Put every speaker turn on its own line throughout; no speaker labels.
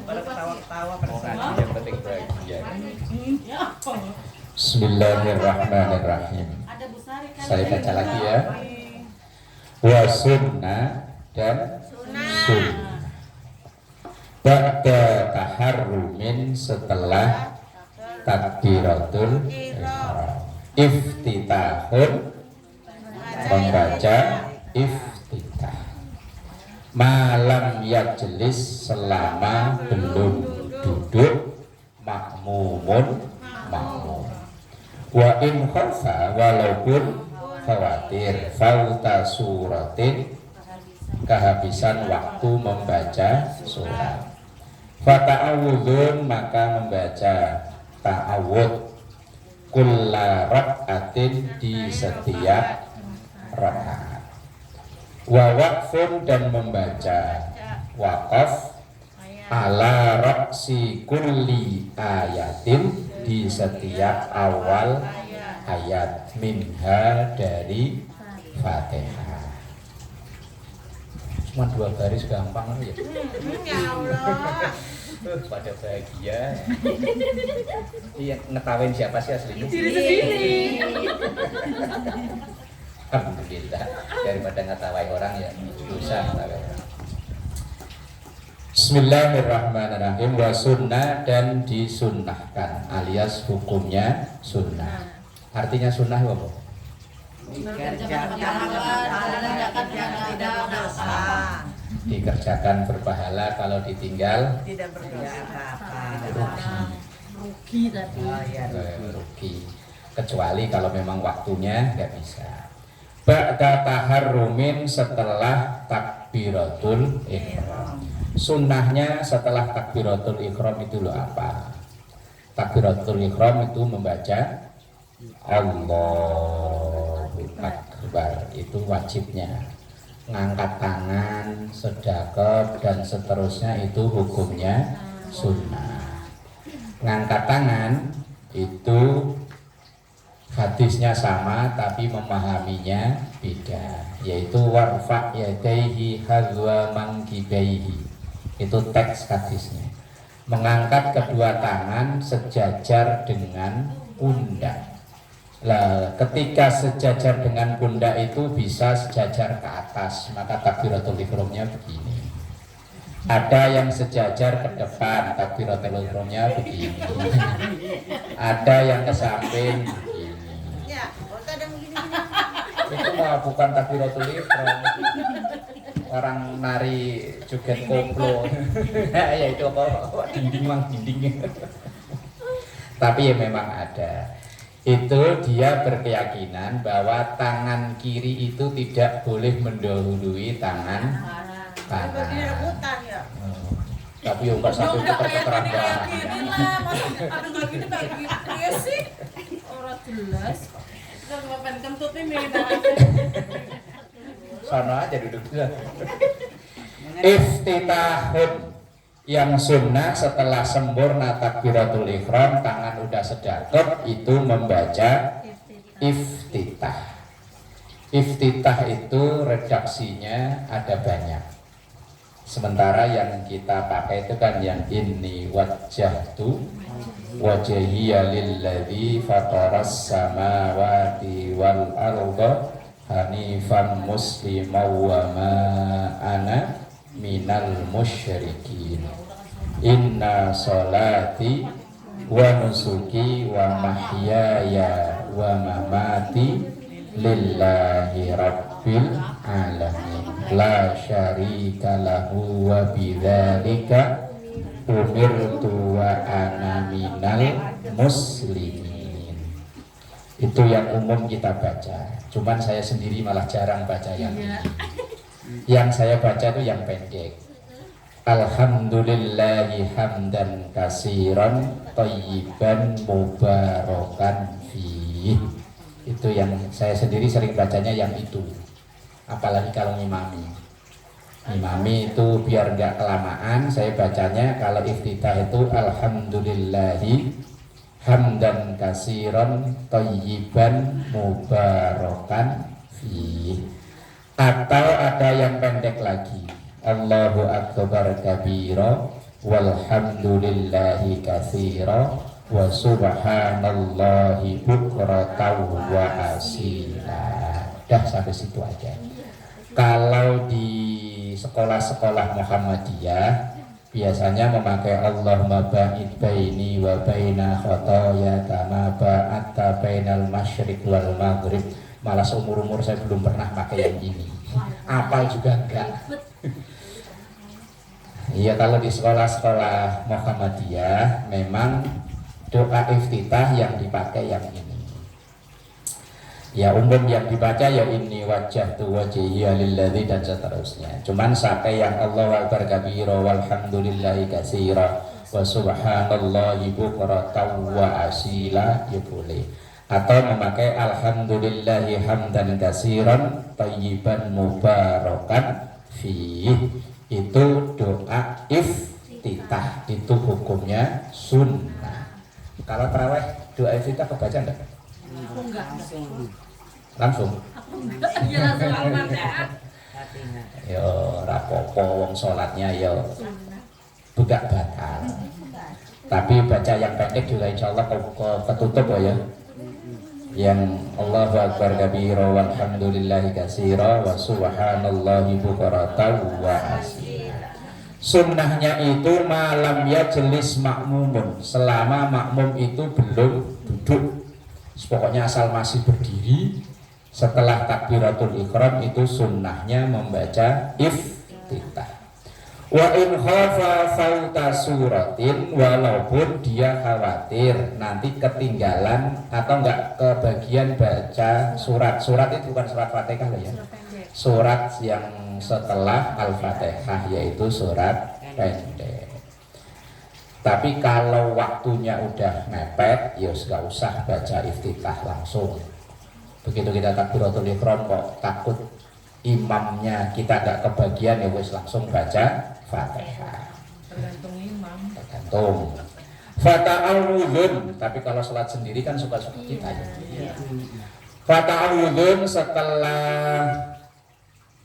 Pada ketawa-ketawa pada semua.
Yang penting bahagia.
Bismillahirrahmanirrahim. Saya baca lagi ya. Wa sunnah dan sunnah. Ba'da taharrumin setelah takbiratul ihram. Iftitahun membaca iftitah. Malam yajlis selama belum duduk makmumun makmum. Wa in khafa walaupun khawatir fauta suratin kehabisan waktu membaca surat. Fata'awudun maka membaca ta'awud kulla rak'atin di setiap rakaat. Wa waqfun dan membaca waqaf ala raksi kulli ayatin di setiap awal ayat minha dari Fatihah. Cuma 2 baris gampang ya.
Ya Allah.
Pada bahagia. Iya, ngetawain siapa sih aslinya?
Diri sendiri.
Alhamdulillah, daripada ngetawain orang ya dosa ngetawain orang.
Bismillahirrahmanirrahim. Wa sunnah dan disunnahkan alias hukumnya sunnah. Artinya sunnah apa? Dikerjakan berpahala, kalau ditinggal
Tidak berdosa.
Rugi tadi.
rugi. Kecuali kalau memang waktunya nggak bisa. Ba'da taharrumin setelah takbiratul ihram. Sunnahnya setelah takbiratul ihram itu loh apa? Takbiratul ihram itu membaca Allahu Akbar, itu wajibnya. Ngangkat tangan, sedekap dan seterusnya itu hukumnya sunnah. Ngangkat tangan itu hadisnya sama tapi memahaminya beda, yaitu warfa yadaihi hadwa mangkibaihi. Itu teks hadisnya. Mengangkat kedua tangan sejajar dengan pundak. Lah, ketika sejajar dengan pundak itu bisa sejajar ke atas, maka takbiratul ihramnya begini. Ada yang sejajar ke depan, takbiratul ihramnya begini. Ada yang ke samping begini.
Ya, kadang begini.
Itu mah bukan takbiratul ihram. Orang nari joget koplo. Ya itu apa? Dinding mang dinding. Tapi ya memang ada. Itu dia berkeyakinan bahwa tangan kiri itu tidak boleh mendahului tangan
Begini
kanan.
rebutan ya.
Tapi yang pas satu itu terkeran banget.
Aduh nggak gini kayak gini sih. Orang jelas. Udah ngapain kentut ini?
Sana aja duduk dulu. Iftitahun yang sunnah setelah sempurna takbiratul ihram, tangan udah sedekap, itu membaca iftitah. Iftitah itu redaksinya ada banyak. Sementara yang kita pakai itu kan yang ini wajjahtu wajhiya lilladzi fataras samawati wal arda hanifan musliman wa ma ana minal musyrikin. Inna sholati wa nusuki wa mahyaya wa mamati lillahi rabbil alamin la syarika lahu wa bidzalika umirtu wa ana minal muslimin. Itu yang umum kita baca. Cuman saya sendiri malah jarang baca yang ini. Yang saya baca itu yang pendek. Alhamdulillahi hamdan kasiran thayyiban mubarakan fi. Itu yang saya sendiri sering bacanya yang itu. Apalagi kalau ngimami. Ngimami itu biar nggak kelamaan, saya bacanya kalau iftitah itu alhamdulillahi hamdan kasiran thayyiban mubarakan fi. Atau ada yang pendek lagi, Allahu akbar kabira walhamdulillahi katsira wa subhanallahi bukratan wa asila. Dah sampai situ aja. Kalau di sekolah-sekolah Muhammadiyah biasanya memakai Allahumma ba'id baini wa baina khotoya kama ba'atta bainal masyriq wal maghrib. Malah seumur-umur saya belum pernah pakai yang ini. Apal juga enggak. Iya, kalau di sekolah-sekolah Muhammadiyah memang doa iftitah yang dipakai yang ini. Ya umum yang dibaca ya inni wajjahtu wajhiya lilladzi dan seterusnya. Cuman sampai yang Allahu akbar kabira walhamdulillahi katsira wa subhanallahi bukratan wa asila ya boleh. Atau memakai alhamdulillahi hamdan katsiran thayyiban mubarakan fi. Itu doa iftitah, itu hukumnya sunnah. Kalau tarawih doa iftitah kebaca enggak?
Aku enggak.
Langsung.
Aku enggak. Ya langsung aman ya.
Yo rapopo wong salatnya yo budak batal. Tapi baca yang pendek juga insya Allah ketutup ya. Yang Allahu akbar kabira walhamdulillahi katsira wa subhanallahi bukratan wa asila. Sunnahnya itu malam ya jelis makmumun, selama makmum itu belum duduk. Pokoknya asal masih berdiri. Setelah takbiratul ihram itu sunnahnya membaca iftitah. Wa in khafa fauta suratin, walaupun dia khawatir nanti ketinggalan atau enggak kebagian baca surat. Surat itu bukan surat Fatihah loh ya. Surat yang setelah Al-Fatihah yaitu surat pendek. Tapi kalau waktunya udah mepet, ya nggak usah baca iftitah langsung. Begitu kita takbiratul ihram kok takut imamnya kita nggak kebagian, ya wis langsung baca Fatihah.
Tergantung imam.
Tergantung. Fata'awudun, tapi kalau sholat sendiri kan suka-suka kita ya. Fata'awudun setelah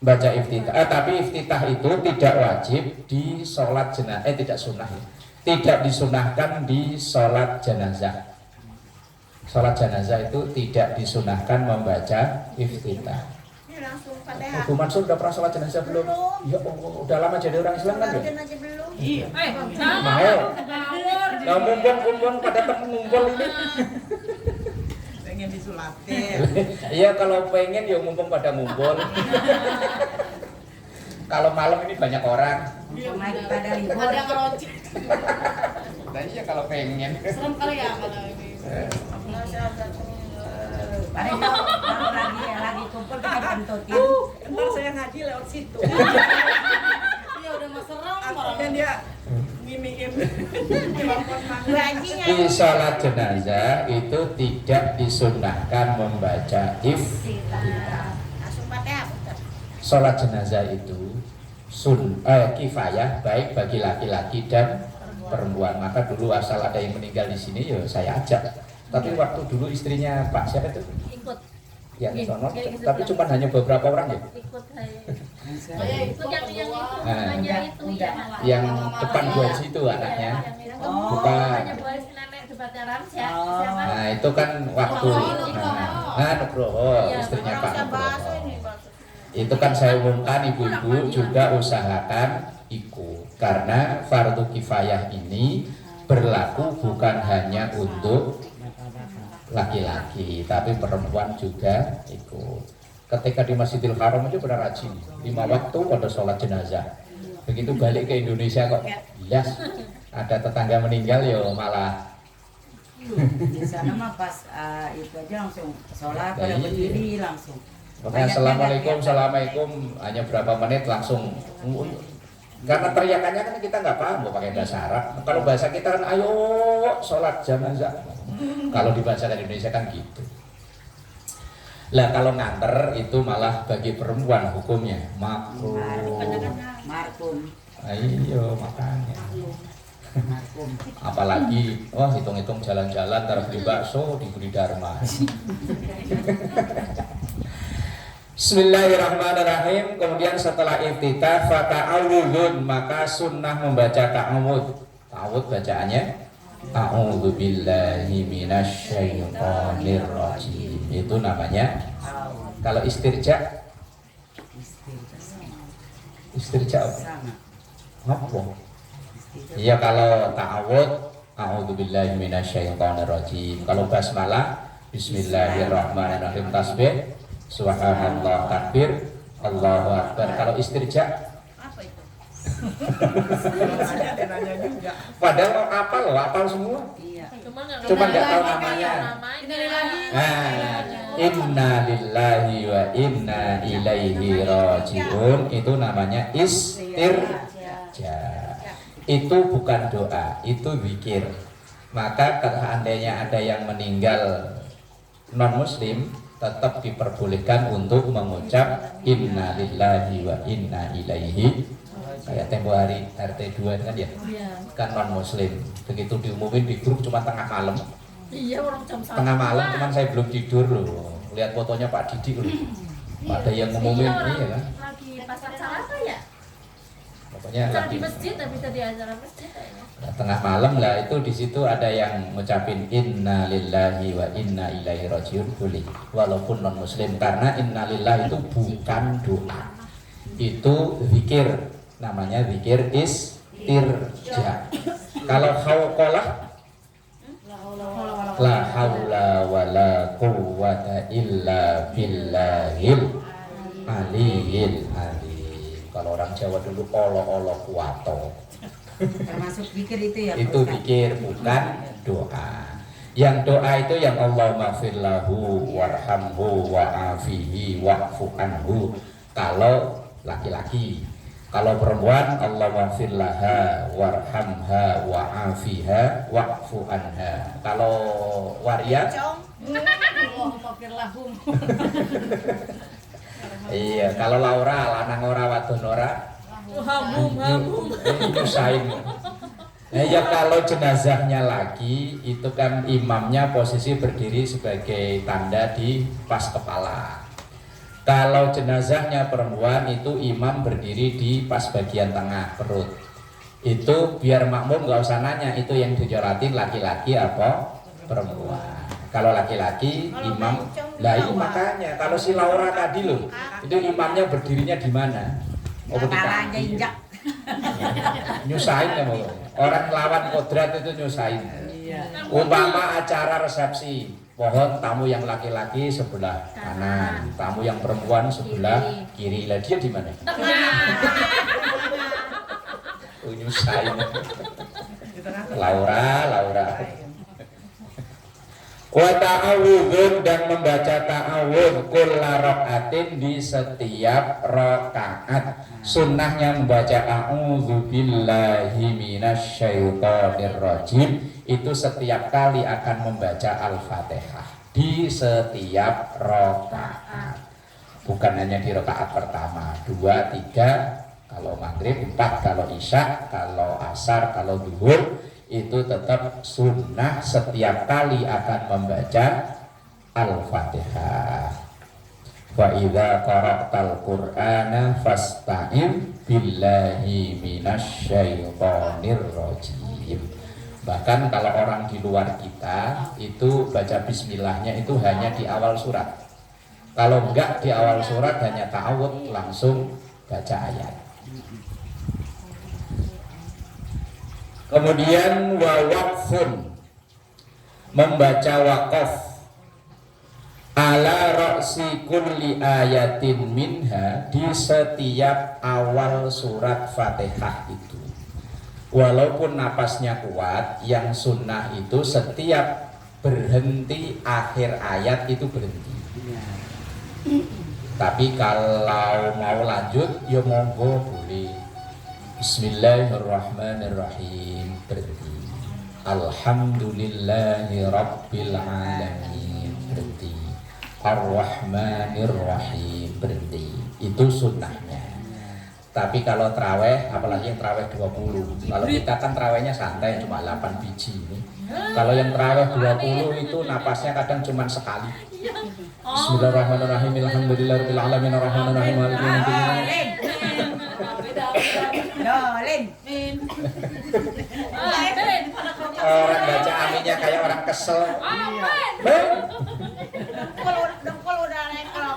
baca iftitah, tapi iftitah itu tidak wajib di sholat jenazah, tidak sunnah ya. Tidak disunahkan di sholat jenazah. Sholat jenazah itu tidak disunahkan membaca iftitah.
Ini langsung Fatihah.
Bu Mansur udah pernah sholat jenazah belum? Ya udah lama jadi orang Islam kan ya?
Aja belum.
Iya.
Mau. Nah mumpung pada ngumpul ini.
Pengen disulatin.
Iya kalau pengen ya mumpung pada ngumpul. Kalau malam ini banyak orang.
Pada libur.
Ada yang ngerocek.
Nah iya kalau pengen.
Serem kali ya kalau ini.
Paling kalau lagi kumpul kita bentutin. Ntar saya ngaji lewat situ.
Iya udah mas serem orang.
Dan dia mimikin ngajinya.
Di sholat jenazah itu tidak disunahkan membaca iftitah.
Langsung Fatihah.
Sholat jenazah itu kifayah baik bagi laki-laki dan perempuan. Maka dulu asal ada yang meninggal di sini ya saya ajak. Tapi waktu dulu istrinya Pak siapa itu?
Ikut.
Yang sono. Tapi cuma hanya beberapa orang ya.
Ikut saya.
Saya ikut
Yang itu
Nah,
hanya itu ya.
Yang depan gua situ anaknya. Bukan.
Hanya boleh si nenek debatnya Ramsya. Siapa?
Nah itu kan waktu Nugroho, istrinya Pak Nugroho. Itu kan saya umumkan ibu-ibu juga usahakan ikut, karena fardu kifayah ini berlaku bukan hanya untuk laki-laki tapi perempuan juga ikut. Ketika di Masjidil Haram aja benar rajin 5 waktu pada sholat jenazah. Begitu balik ke Indonesia kok yes, ada tetangga meninggal ya malah
Di sana mah pas itu aja langsung sholat pada berdiri langsung.
makanya assalamualaikum hanya berapa menit langsung. Karena teriakannya kan kita nggak paham mau pakai bahasa Arab. Kalau bahasa kita kan ayo sholat jenazah. Kalau dibahasakan Indonesia kan gitu. Lah kalau nganter itu malah bagi perempuan hukumnya makruh.
Markum.
Ayo makanya. Apalagi hitung-hitung jalan-jalan taruh beli bakso diberi dharma. Bismillahirrahmanirrahim. Kemudian setelah iftitah fata'awudun, maka sunnah membaca ta'awud. Ta'awud bacaannya a'udzu billahi minasyaitonir rajim. Itu namanya. Kalau istirja
Sama.
apa? Iya, kalau ta'awud a'udzu billahi minasyaitonir rajim. Kalau basmalah bismillahirrahmanirrahim, tasbih subhanallah, takbir Allahu akbar. Kalau istirja
Apa itu?
padahal mau apal semua.
Iya.
Cuma nggak tahu namanya. Inna lillahi wa inna ilaihi rajiun, itu namanya istirja. Itu bukan doa, itu zikir. Maka seandainya ada yang meninggal non muslim, tetap diperbolehkan untuk mengucap inna lillahi wa inna ilaihi. Kayak tempo hari RT 2 kan ya, kan non muslim, begitu diumumin di grup cuma tengah malam.
Iya, orang jam 1.
Tengah malam, cuman saya belum tidur loh. Lihat fotonya Pak Didik loh. Ada yang ngumumin, iya kan?
Lagi pas acara apa ya?
Pokoknya
Acara
lagi
di masjid, tapi tadi acara masjid kayaknya.
tengah malam lah, itu di situ ada yang ngucapin inna lillahi wa inna ilaihi rajiun, boleh walaupun non muslim, karena inna lillahi itu bukan doa, itu zikir, namanya zikir istirja. Kalau khawqalah la haula wala quwwata illa billahil aliyil azim. Kalau orang Jawa dulu olo kuwato.
Termasuk zikir itu ya.
Itu zikir, bukan doa. Yang doa itu yang Allahumma firlahu warhamhu wa'afihi wa'fu anhu. Kalau laki-laki. Kalau perempuan Allahumma firlaha warhamha wa'afiha wa'fu anha. Kalau waria iya, kalau Laura lanang ora wadon ora
Hamum.
nyusahin. Nah ya, kalau jenazahnya lagi itu kan imamnya posisi berdiri sebagai tanda di pas kepala. Kalau jenazahnya perempuan itu imam berdiri di pas bagian tengah perut. Itu biar makmum nggak usah nanya itu yang dicoratin laki-laki apa perempuan. Kalau laki-laki imam, lah itu makanya kalau si Laura tadi loh, itu imamnya berdirinya di mana? Oh, di
Kepalanya
kaki.
injak.
Nyusahin ya, orang lawan kodrat itu nyusahin. Umpama acara resepsi, pohon tamu yang laki-laki sebelah kanan, tamu yang perempuan sebelah kiri. Lah dia di mana? Nyusahin. Laura. Wa ta'awudun, dan membaca ta'awud kulla rakaatin, di setiap rakaat. Sunnahnya membaca a'udzu billahi minasyaitonir rajim itu setiap kali akan membaca Al-Fatihah di setiap rakaat. Bukan hanya di rakaat pertama, 2, 3 kalau maghrib, 4 kalau isya, kalau asar, kalau zuhur, itu tetap sunnah setiap kali akan membaca Al-Fatihah. Wa idza qara'tal Qur'ana fasta'in billahi minasyaitonir rajim. Bahkan kalau orang di luar kita itu baca bismillahnya itu hanya di awal surat. Kalau enggak di awal surat hanya ta'awud, langsung baca ayat. Kemudian wa waqfun, membaca waqaf ala ra'si kulli ayatin minha, di setiap awal surat Fatihah itu. Walaupun napasnya kuat, yang sunnah itu setiap berhenti akhir ayat itu berhenti. Tapi kalau mau lanjut ya monggo boleh. Bismillahirrahmanirrahim, berhenti. Alhamdulillahi rabbil alamin, berhenti. Ar-Rahmanir Rahim, berhenti. Itu sunnahnya. Tapi kalau traweh, apalagi yang traweh 20, kalau kita kan trawehnya santai cuma 8 biji ini. Kalau yang traweh 20 itu napasnya kadang cuma sekali. Bismillahirrahmanirrahim. Alhamdulillahirabbil alamin arrahmanir rahim maliki yaumiddin.
Dolin.
Orang baca aminnya kayak orang kesel.
Dengkul udah nekrok.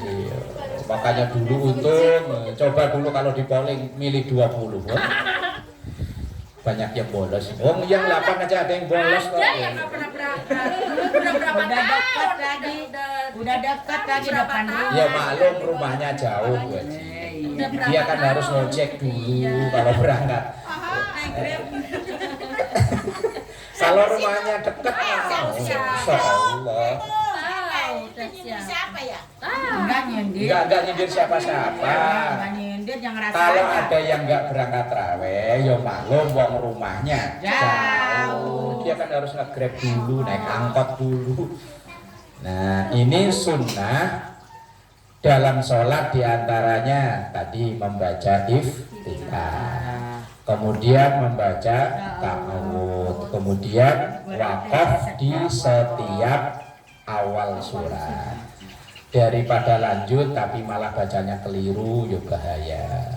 Iya. Makanya dulu untung, coba dulu kalau di polling milih 20. Banyak yang bolos. Oh, yang 8 aja ada yang bolos kok.
Ada yang nggak pernah berangkat. Udah berapa
Udah
tahun?
dekat lagi. Udah dekat lagi depan rumah.
Ya maklum rumahnya jauh Bu Haji. Dia kan harus ngecek dulu kalau berangkat. Kalau rumahnya dekat, Masya Allah.
Siapa ya?
Enggak nyindir.
Enggak nyindir siapa-siapa.
Enggak nyindir yang ngerasa
Kalau
aja.
ada yang nggak berangkat traweh, ya maklum wong rumahnya jauh. Dia kan harus nge-grab dulu, naik angkot dulu. Nah, ini sunnah dalam sholat diantaranya tadi membaca iftitah, kemudian membaca ta'awud, kemudian wakaf di setiap awal surat. Daripada lanjut tapi malah bacanya keliru ya bahaya.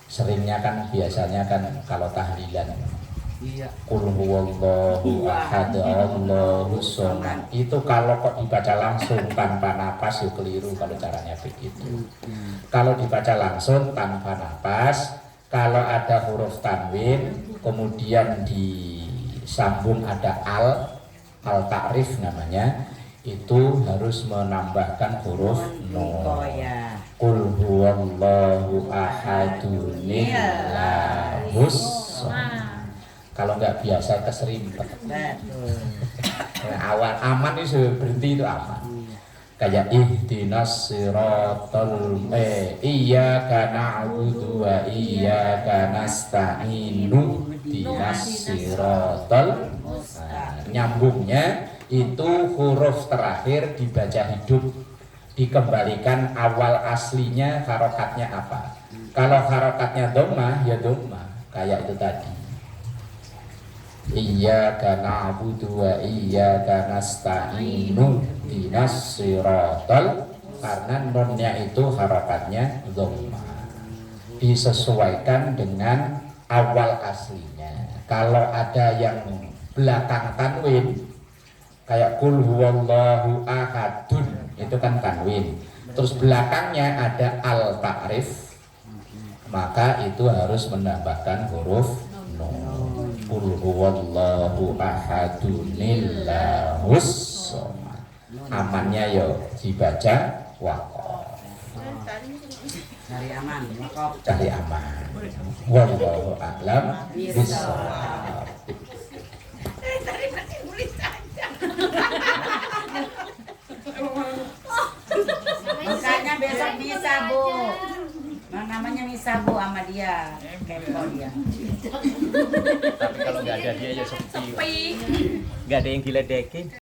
Seringnya kan biasanya kan kalau tahlilan
Iya.
Qul huwallahu ahad Allahus somad. Itu kalau kok dibaca langsung tanpa napas ya keliru kalau caranya begitu. Kalau dibaca langsung tanpa napas, kalau ada huruf tanwin kemudian disambung ada al ta'rif namanya, itu harus menambahkan huruf nun. Qul huwallahu ahadun lahus somad. Kalau nggak biasa keserimpet. Awal aman itu berhenti itu aman. Kayak ihdinas siratal iyyaka na'budu wa iyyaka nasta'inu ihdinas siratal. Nyambungnya itu huruf terakhir dibaca hidup, dikembalikan awal aslinya harokatnya apa. Kalau harokatnya dhammah ya dhammah kayak itu tadi. Iyyaka na'budu wa iyyaka nasta'inu ihdinas siratal, karena nunnya itu harokatnya dhammah. Disesuaikan dengan awal aslinya. Kalau ada yang belakang tanwin kayak qul huwallahu ahadun, itu kan tanwin. Terus belakangnya ada al ta'rif, maka itu harus menambahkan huruf nun. Qul huwallahu ahadunillahus somad. Amannya yo dibaca waqaf.
Cari aman, wakaf.
Cari aman. Wallahu a'lam bishawab.
Makanya besok bisa Bu. Namanya misa Bu sama dia. Kepo dia.
Tapi kalau nggak ada dia ya sepi. Nggak ada yang diledekin.